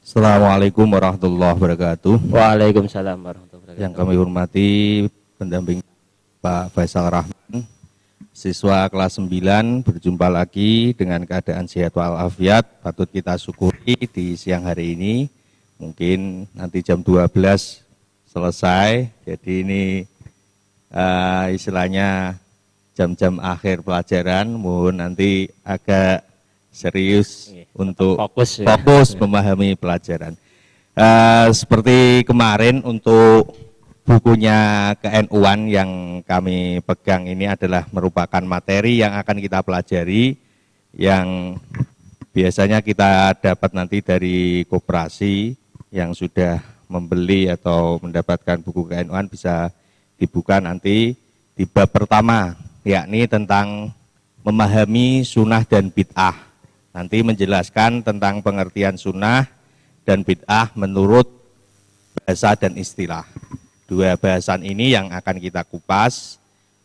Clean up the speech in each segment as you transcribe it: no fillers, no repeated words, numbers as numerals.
Assalamualaikum warahmatullahi wabarakatuh. Waalaikumsalam warahmatullahi wabarakatuh. Yang kami hormati pendamping Pak Faisal Rahman, siswa kelas 9, berjumpa lagi dengan keadaan sehat walafiat. Patut kita syukuri di siang hari ini. Mungkin nanti jam 12 selesai. Jadi ini istilahnya jam-jam akhir pelajaran. Mohon nanti agak serius untuk fokus memahami pelajaran. Seperti kemarin untuk bukunya KNU-an yang kami pegang ini adalah merupakan materi yang akan kita pelajari, yang biasanya kita dapat nanti dari koperasi yang sudah membeli atau mendapatkan buku KNU-an bisa dibuka nanti di bab pertama, yakni tentang memahami sunnah dan bid'ah. Nanti menjelaskan tentang pengertian sunnah dan bid'ah menurut bahasa dan istilah. Dua bahasan ini yang akan kita kupas,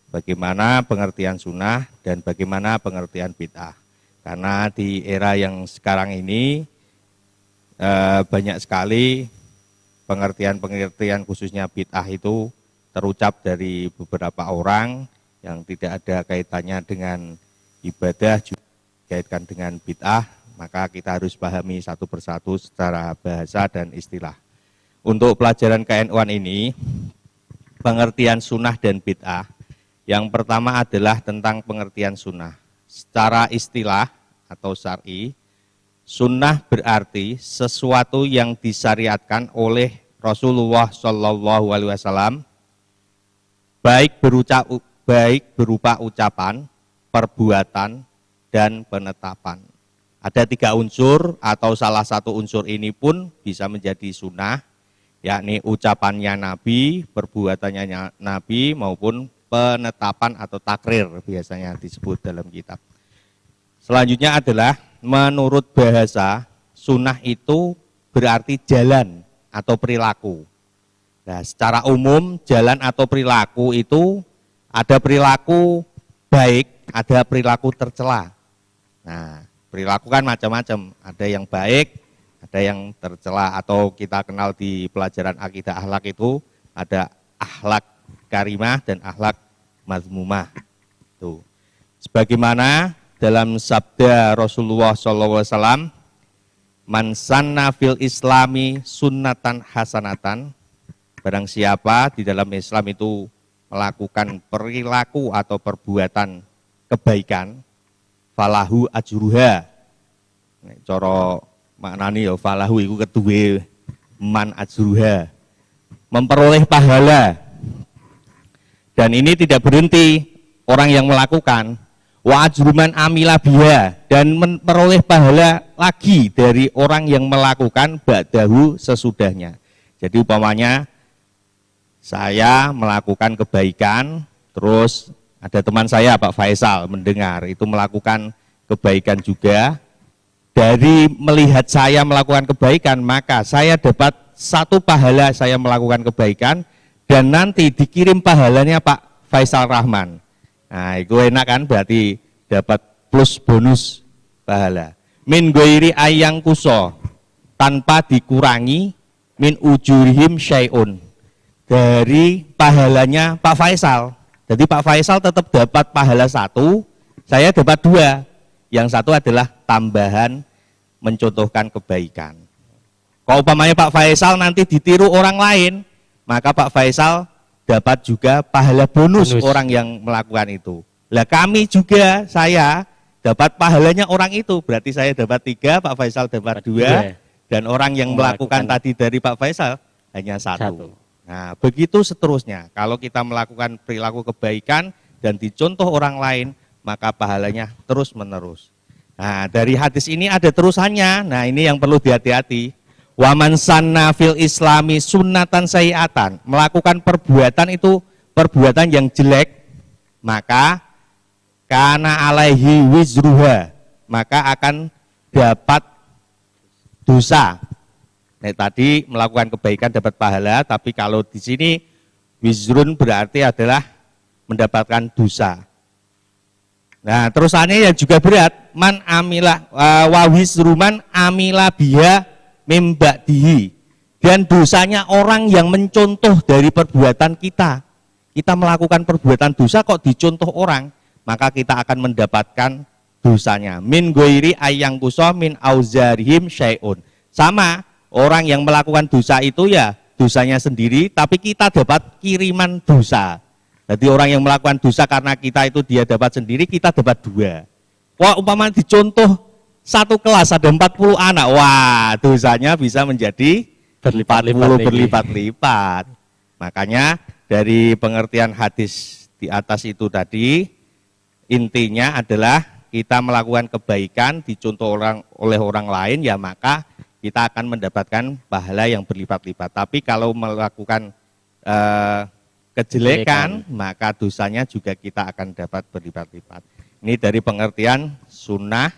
bagaimana pengertian sunnah dan bagaimana pengertian bid'ah. Karena di era yang sekarang ini banyak sekali pengertian-pengertian khususnya bid'ah itu terucap dari beberapa orang yang tidak ada kaitannya dengan ibadah, juga kaitkan dengan bid'ah, maka kita harus pahami satu persatu secara bahasa dan istilah. Untuk pelajaran KNU-an ini, pengertian sunnah dan bid'ah, yang pertama adalah tentang pengertian sunnah. Secara istilah atau syar'i, sunnah berarti sesuatu yang disyariatkan oleh Rasulullah SAW, baik berupa ucapan, perbuatan, dan penetapan. Ada 3 unsur atau salah satu unsur ini pun bisa menjadi sunnah, yakni ucapannya Nabi, perbuatannya Nabi maupun penetapan atau takrir biasanya disebut dalam kitab. Selanjutnya adalah menurut bahasa, sunnah itu berarti jalan atau perilaku. Nah, secara umum jalan atau perilaku itu ada perilaku baik, ada perilaku tercela. Nah, perilaku kan macam-macam, ada yang baik, ada yang tercela, atau kita kenal di pelajaran akidah akhlak itu ada akhlak karimah dan akhlak mazmumah. Tuh. Sebagaimana dalam sabda Rasulullah SAW, man sanna fil islami sunnatan hasanatan, barang siapa di dalam Islam itu melakukan perilaku atau perbuatan kebaikan, falahu ajruha. Cara maknane ya falahu iku keduwe man ajruha. Memperoleh pahala. Dan ini tidak berhenti orang yang melakukan, wa ajruman amila biha, dan memperoleh pahala lagi dari orang yang melakukan ba'dahu sesudahnya. Jadi umpamanya saya melakukan kebaikan, terus ada teman saya Pak Faisal mendengar itu melakukan kebaikan juga. Dari melihat saya melakukan kebaikan, maka saya dapat 1 pahala saya melakukan kebaikan, dan nanti dikirim pahalanya Pak Faisal Rahman. Nah, itu enak kan, berarti dapat plus bonus pahala. Min ghairi ayang kuso, tanpa dikurangi min ujurihim syai'un, dari pahalanya Pak Faisal. Jadi Pak Faisal tetap dapat pahala 1, saya dapat 2. Yang 1 adalah tambahan mencontohkan kebaikan. Kalau umpamanya Pak Faisal nanti ditiru orang lain, maka Pak Faisal dapat juga pahala bonus orang yang melakukan itu. Lah kami juga, saya dapat pahalanya orang itu, berarti saya dapat 3, Pak Faisal dapat 2, dan orang yang melakukan tadi dari Pak Faisal hanya 1. Nah, begitu seterusnya. Kalau kita melakukan perilaku kebaikan dan dicontoh orang lain, maka pahalanya terus menerus. Nah, dari hadis ini ada terusannya. Nah, ini yang perlu dihati-hati. Wa man sanna fil islami sunnatan sayyi'atan, melakukan perbuatan itu perbuatan yang jelek, maka kana alaihi wizruha, maka akan dapat dosa. Nah, tadi melakukan kebaikan dapat pahala, tapi kalau di sini wizrun berarti adalah mendapatkan dosa. Nah, terusannya yang juga berat, man amilah wa wizruman amila biha mimba'dihi, dan dosanya orang yang mencontoh dari perbuatan kita. Kita melakukan perbuatan dosa kok dicontoh orang, maka kita akan mendapatkan dosanya. Min ghairi ayyang kusa min auzarihim syai'un. Sama, orang yang melakukan dosa itu ya dosanya sendiri, tapi kita dapat kiriman dosa. Jadi orang yang melakukan dosa karena kita itu dia dapat sendiri, kita dapat 2. Wah, umpama dicontoh satu kelas ada 40 anak, wah dosanya bisa menjadi berlipat-lipat. Makanya dari pengertian hadis di atas itu tadi, intinya adalah kita melakukan kebaikan dicontoh oleh orang lain, ya maka kita akan mendapatkan pahala yang berlipat-lipat. Tapi kalau melakukan kejelekan, maka dosanya juga kita akan dapat berlipat-lipat. Ini dari pengertian sunnah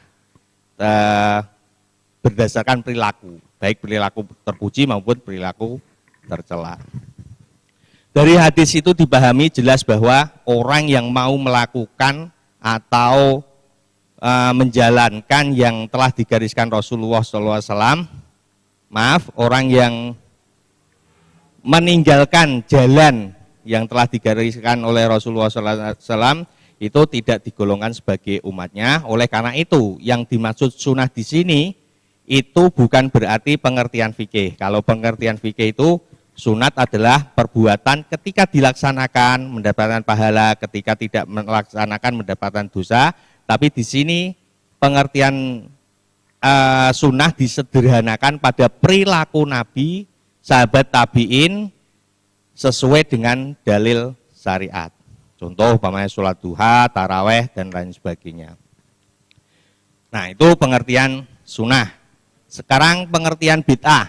berdasarkan perilaku, baik perilaku terpuji maupun perilaku tercela. Dari hadis itu dipahami jelas bahwa orang yang mau melakukan atau menjalankan yang telah digariskan Rasulullah SAW, orang yang meninggalkan jalan yang telah digariskan oleh Rasulullah SAW itu tidak digolongkan sebagai umatnya. Oleh karena itu, yang dimaksud sunnah di sini itu bukan berarti pengertian fikih. Kalau pengertian fikih itu sunat adalah perbuatan ketika dilaksanakan mendapatkan pahala, ketika tidak melaksanakan mendapatkan dosa. Tapi di sini pengertian sunnah disederhanakan pada perilaku Nabi, sahabat tabi'in sesuai dengan dalil syariat. Contoh umpamanya sholat duha, taraweh, dan lain sebagainya. Nah, itu pengertian sunnah. Sekarang pengertian bid'ah.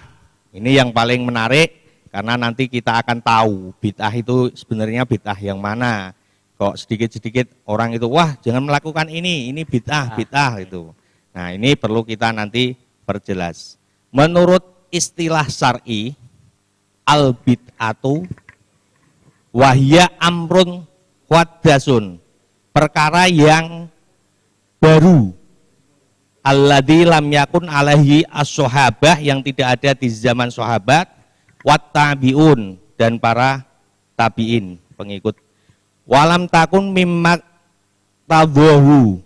Ini yang paling menarik. Karena nanti kita akan tahu bid'ah itu sebenarnya bid'ah yang mana. Kok sedikit-sedikit orang itu, wah jangan melakukan ini bid'ah itu. Nah ini perlu kita nanti perjelas. Menurut istilah syar'i, al-bid'atu wahya amrun wadasun, perkara yang baru. Alladzi lam yakun alaihi as-sahabah, yang tidak ada di zaman sahabat, wattabi'un, dan para tabi'in, pengikut. Walam takun mimma tadhahu,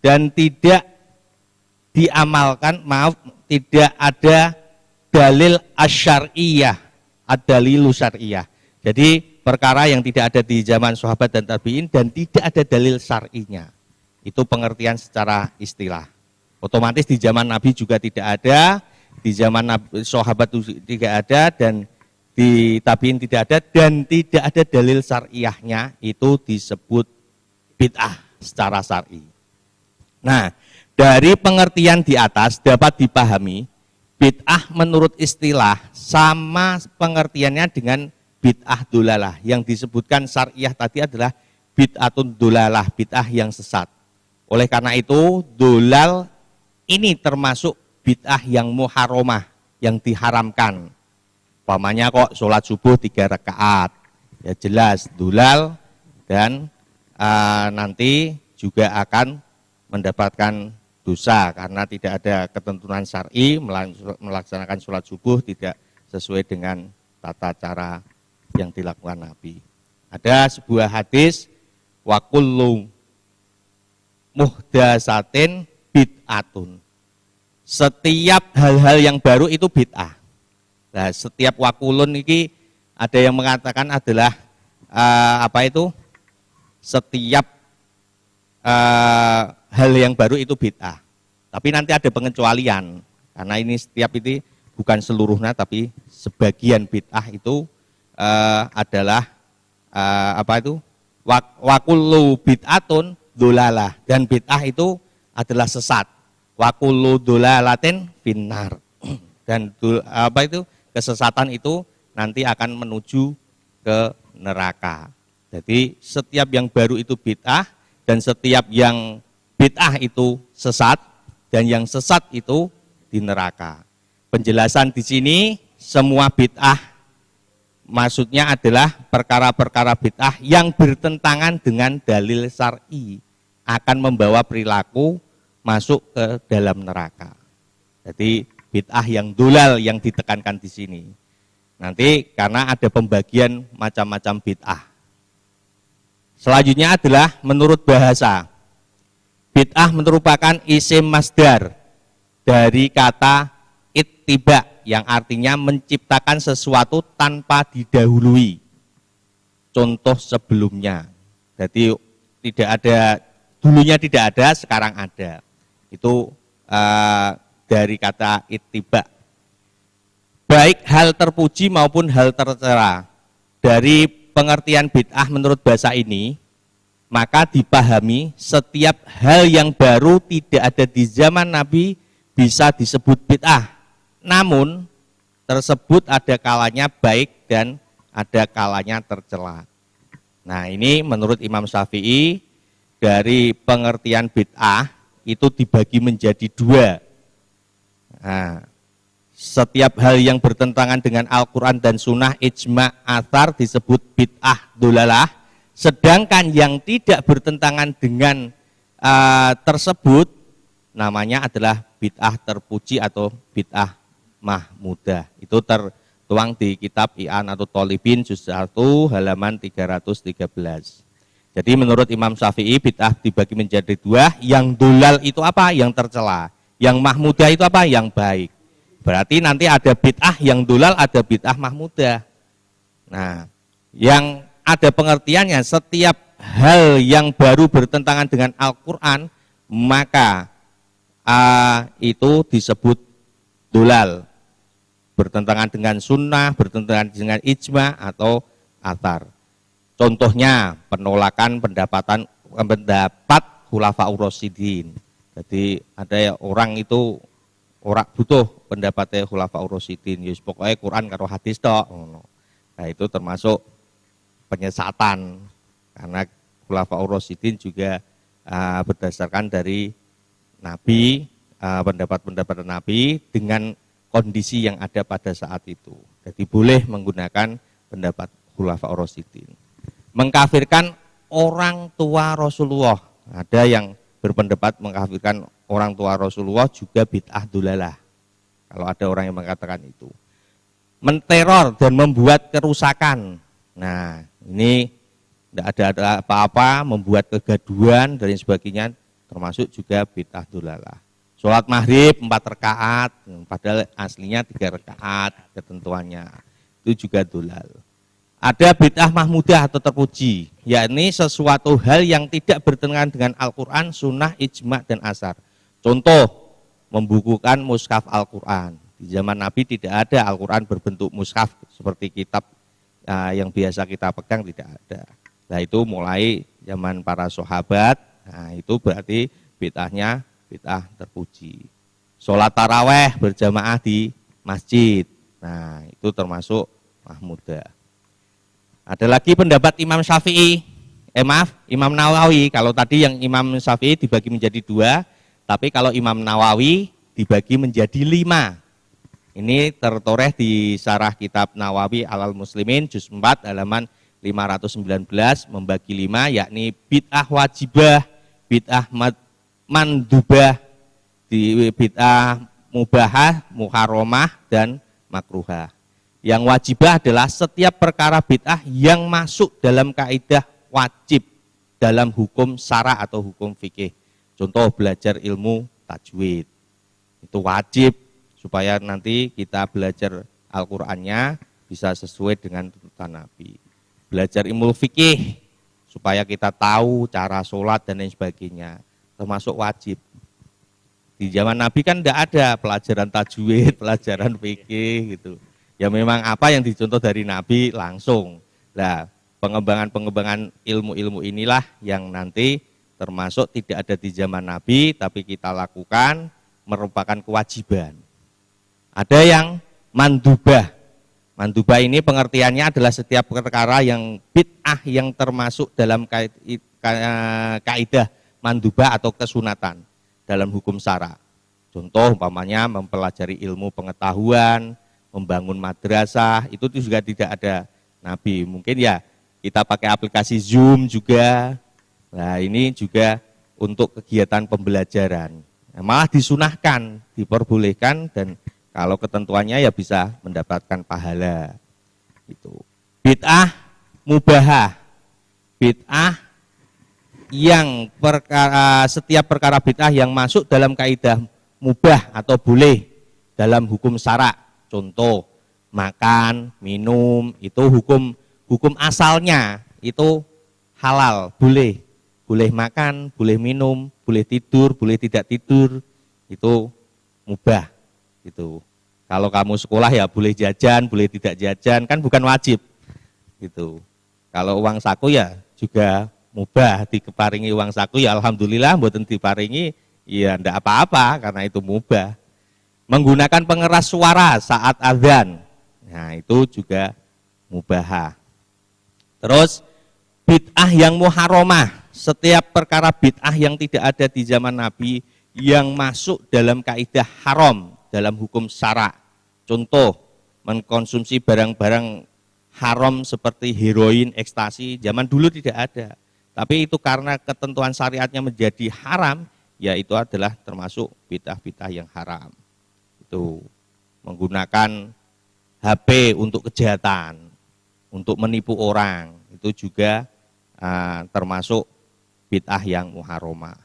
dan tidak diamalkan, tidak ada dalil asyariyah, ad-dalilu syar'iyah. Jadi perkara yang tidak ada di zaman sahabat dan tabi'in dan tidak ada dalil syar'inya. Itu pengertian secara istilah. Otomatis di zaman Nabi juga tidak ada, di zaman sahabat tidak ada, dan di tabi'in tidak ada, dan tidak ada dalil syar'iyahnya. Itu disebut bid'ah secara syar'i. Nah, dari pengertian di atas dapat dipahami bid'ah menurut istilah sama pengertiannya dengan bid'ah dolalah. Yang disebutkan syar'iyah tadi adalah bid'atun dolalah, bid'ah yang sesat. Oleh karena itu dolal ini termasuk bid'ah yang muharramah, yang diharamkan. Umpamanya kok sholat subuh 3 rakaat, ya jelas dolal, dan nanti juga akan mendapatkan dosa karena tidak ada ketentuan syar'i, melaksanakan sholat subuh tidak sesuai dengan tata cara yang dilakukan Nabi. Ada sebuah hadis, wa kullu muhdatsatin bid'atun. Setiap hal-hal yang baru itu bid'ah. Nah, setiap wakulun ini ada yang mengatakan adalah setiap hal yang baru itu bid'ah. Tapi nanti ada pengecualian, karena ini setiap itu bukan seluruhnya, tapi sebagian bid'ah itu adalah wakullu bid'atun dolalah, dan bid'ah itu adalah sesat. Wakullu dolalatin finnar, dan kesesatan itu nanti akan menuju ke neraka. Jadi setiap yang baru itu bid'ah, dan setiap yang bid'ah itu sesat, dan yang sesat itu di neraka. Penjelasan di sini, semua bid'ah maksudnya adalah perkara-perkara bid'ah yang bertentangan dengan dalil syar'i, akan membawa perilaku masuk ke dalam neraka. Jadi bid'ah yang dolal yang ditekankan di sini. Nanti karena ada pembagian macam-macam bid'ah. Selanjutnya adalah menurut bahasa. Bid'ah merupakan isim masdar dari kata ittiba yang artinya menciptakan sesuatu tanpa didahului contoh sebelumnya. Jadi tidak ada, dulunya tidak ada, sekarang ada. Itu dari kata ittiba. Baik hal terpuji maupun hal tercela. Dari pengertian bid'ah menurut bahasa ini, maka dipahami setiap hal yang baru tidak ada di zaman Nabi bisa disebut bid'ah. Namun tersebut ada kalanya baik dan ada kalanya tercela. Nah, ini menurut Imam Syafi'i dari pengertian bid'ah itu dibagi menjadi dua. Nah, setiap hal yang bertentangan dengan Al-Quran dan Sunnah, ijma, athar disebut bid'ah dolalah. Sedangkan yang tidak bertentangan dengan tersebut namanya adalah bid'ah terpuji atau bid'ah mahmudah. Itu tertuang di kitab I'anatul Thalibin juz 1 halaman 313. Jadi menurut Imam Syafi'i bid'ah dibagi menjadi dua. Yang dolal itu apa? Yang tercela. Yang mahmudah itu apa? Yang baik. Berarti nanti ada bid'ah yang dolal, ada bid'ah mahmudah. Nah, yang ada pengertiannya, setiap hal yang baru bertentangan dengan Al-Quran, maka itu disebut dolal. Bertentangan dengan sunnah, bertentangan dengan ijma atau athar. Contohnya penolakan pendapat khulafaur rasyidin. Jadi ada orang itu ora butuh pendapatnya khulafaur rasyidin, ya pokoknya Quran karo hadis tok. Nah, itu termasuk penyesatan karena khulafaur rasyidin juga berdasarkan dari Nabi, pendapat-pendapat Nabi dengan kondisi yang ada pada saat itu. Jadi boleh menggunakan pendapat khulafaur rasyidin. Mengkafirkan orang tua Rasulullah. Ada yang berpendapat mengkafirkan orang tua Rasulullah juga bid'ah dolalah. Kalau ada orang yang mengatakan itu. Menteror dan membuat kerusakan. Nah, ini tidak ada apa-apa, membuat kegaduhan dan sebagainya, termasuk juga bid'ah dolalah. Sholat maghrib 4 rakaat, padahal aslinya 3 rakaat ketentuannya. Itu juga dolal. Ada bid'ah mahmudah atau terpuji, yakni sesuatu hal yang tidak bertentangan dengan Al-Quran, Sunnah, Ijma, dan Asar. Contoh, membukukan mushaf Al-Quran. Di zaman Nabi tidak ada Al-Quran berbentuk mushaf seperti kitab yang biasa kita pegang, tidak ada. Nah, itu mulai zaman para sahabat, nah itu berarti bid'ahnya bid'ah terpuji. Sholat taraweh berjamaah di masjid, nah itu termasuk mahmudah. Ada lagi pendapat Imam Syafi'i, Imam Nawawi. Kalau tadi yang Imam Syafi'i dibagi menjadi dua, tapi kalau Imam Nawawi dibagi menjadi 5. Ini tertoreh di syarah kitab Nawawi Alal Muslimin juz 4 halaman 519 membagi 5, yakni bid'ah wajibah, bid'ah mandubah, bid'ah mubahah, muharramah, dan makruhah. Yang wajibah adalah setiap perkara bid'ah yang masuk dalam kaidah wajib dalam hukum syara atau hukum fikih. Contoh belajar ilmu tajwid. Itu wajib supaya nanti kita belajar Al-Qur'annya bisa sesuai dengan tuntunan Nabi. Belajar ilmu fikih supaya kita tahu cara sholat dan lain sebagainya. Termasuk wajib. Di zaman Nabi kan tidak ada pelajaran tajwid, pelajaran fikih gitu. Ya memang apa yang dicontoh dari Nabi langsung. Nah, pengembangan ilmu-ilmu inilah yang nanti termasuk tidak ada di zaman Nabi, tapi kita lakukan merupakan kewajiban. Ada yang mandubah. Mandubah ini pengertiannya adalah setiap perkara yang bid'ah yang termasuk dalam kaidah mandubah atau kesunatan dalam hukum syara. Contoh umpamanya mempelajari ilmu pengetahuan, membangun madrasah, itu juga tidak ada Nabi. Mungkin ya kita pakai aplikasi Zoom juga. Nah, ini juga untuk kegiatan pembelajaran. Nah, malah disunahkan, diperbolehkan dan Kalau ketentuannya ya bisa mendapatkan pahala. Itu. Bid'ah mubahah. Bid'ah yang setiap perkara bid'ah yang masuk dalam kaidah mubah atau boleh dalam hukum syara. Contoh, makan, minum, itu hukum asalnya itu halal, boleh. Boleh makan, boleh minum, boleh tidur, boleh tidak tidur, itu mubah. Gitu. Kalau kamu sekolah ya boleh jajan, boleh tidak jajan, kan bukan wajib. Gitu. Kalau uang saku ya juga mubah, dikeparingi uang saku ya alhamdulillah, mboten diparingi ya ndak apa-apa karena itu mubah. Menggunakan pengeras suara saat azan, nah itu juga mubah. Terus bid'ah yang muharramah, setiap perkara bid'ah yang tidak ada di zaman Nabi yang masuk dalam kaidah haram dalam hukum syara. Contoh, mengkonsumsi barang-barang haram seperti heroin, ekstasi, zaman dulu tidak ada. Tapi itu karena ketentuan syariatnya menjadi haram, ya itu adalah termasuk bid'ah-bid'ah yang haram. Itu menggunakan HP untuk kejahatan, untuk menipu orang, itu juga termasuk bid'ah yang muharramah.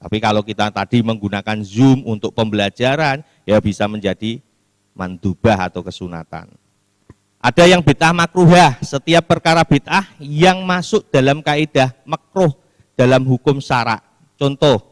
Tapi kalau kita tadi menggunakan Zoom untuk pembelajaran, ya bisa menjadi mandubah atau kesunatan. Ada yang bid'ah makruhah, setiap perkara bid'ah yang masuk dalam kaidah makruh dalam hukum syara. Contoh,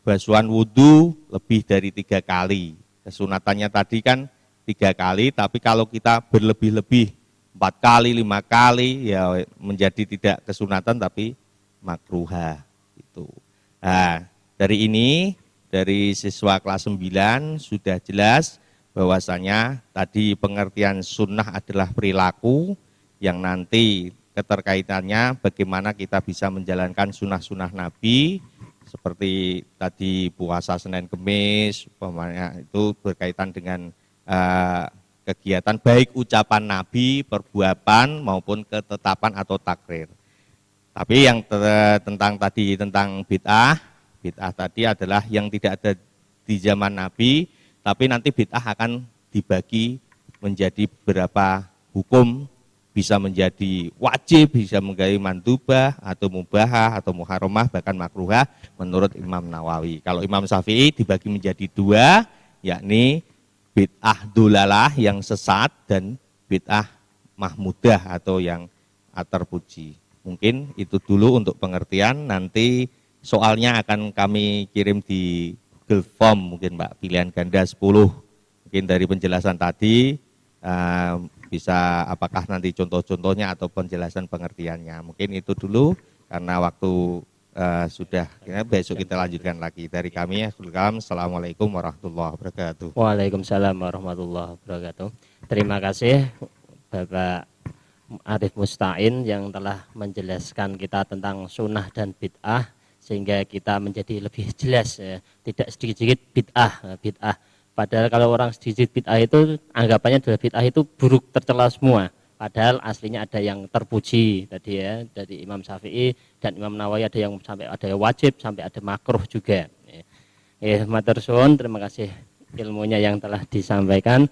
basuhan wudhu lebih dari 3 kali. Kesunatannya tadi kan 3 kali, tapi kalau kita berlebih-lebih 4 kali, 5 kali, ya menjadi tidak kesunatan tapi makruhah. Itu. Nah, dari ini, dari siswa kelas 9 sudah jelas bahwasanya tadi pengertian sunnah adalah perilaku yang nanti keterkaitannya bagaimana kita bisa menjalankan sunnah-sunnah Nabi seperti tadi puasa Senin Kemis, itu berkaitan dengan kegiatan baik ucapan Nabi, perbuatan maupun ketetapan atau takrir. Tapi yang tentang bid'ah tadi adalah yang tidak ada di zaman Nabi, tapi nanti bid'ah akan dibagi menjadi beberapa hukum, bisa menjadi wajib, bisa menjadi mandubah, atau mubahah, atau muharramah, bahkan makruhah menurut Imam Nawawi. Kalau Imam Syafi'i dibagi menjadi 2, yakni bid'ah dolalah yang sesat dan bid'ah mahmudah atau yang terpuji. Mungkin itu dulu untuk pengertian, nanti soalnya akan kami kirim di Google Form mungkin Mbak, pilihan ganda 10. Mungkin dari penjelasan tadi bisa apakah nanti contoh-contohnya atau penjelasan pengertiannya. Mungkin itu dulu karena waktu sudah, besok kita lanjutkan lagi. Dari kami, Assalamualaikum warahmatullahi wabarakatuh. Waalaikumsalam warahmatullahi wabarakatuh. Terima kasih Bapak Arif Musta'in yang telah menjelaskan kita tentang sunnah dan bid'ah sehingga kita menjadi lebih jelas ya. Tidak sedikit-sedikit bid'ah. Padahal kalau orang sedikit bid'ah itu anggapannya adalah bid'ah itu buruk, tercela semua. Padahal aslinya ada yang terpuji tadi ya, dari Imam Syafi'i dan Imam Nawawi ada yang sampai ada yang wajib, sampai ada makruh juga. Ya, matur suwun, terima kasih ilmunya yang telah disampaikan.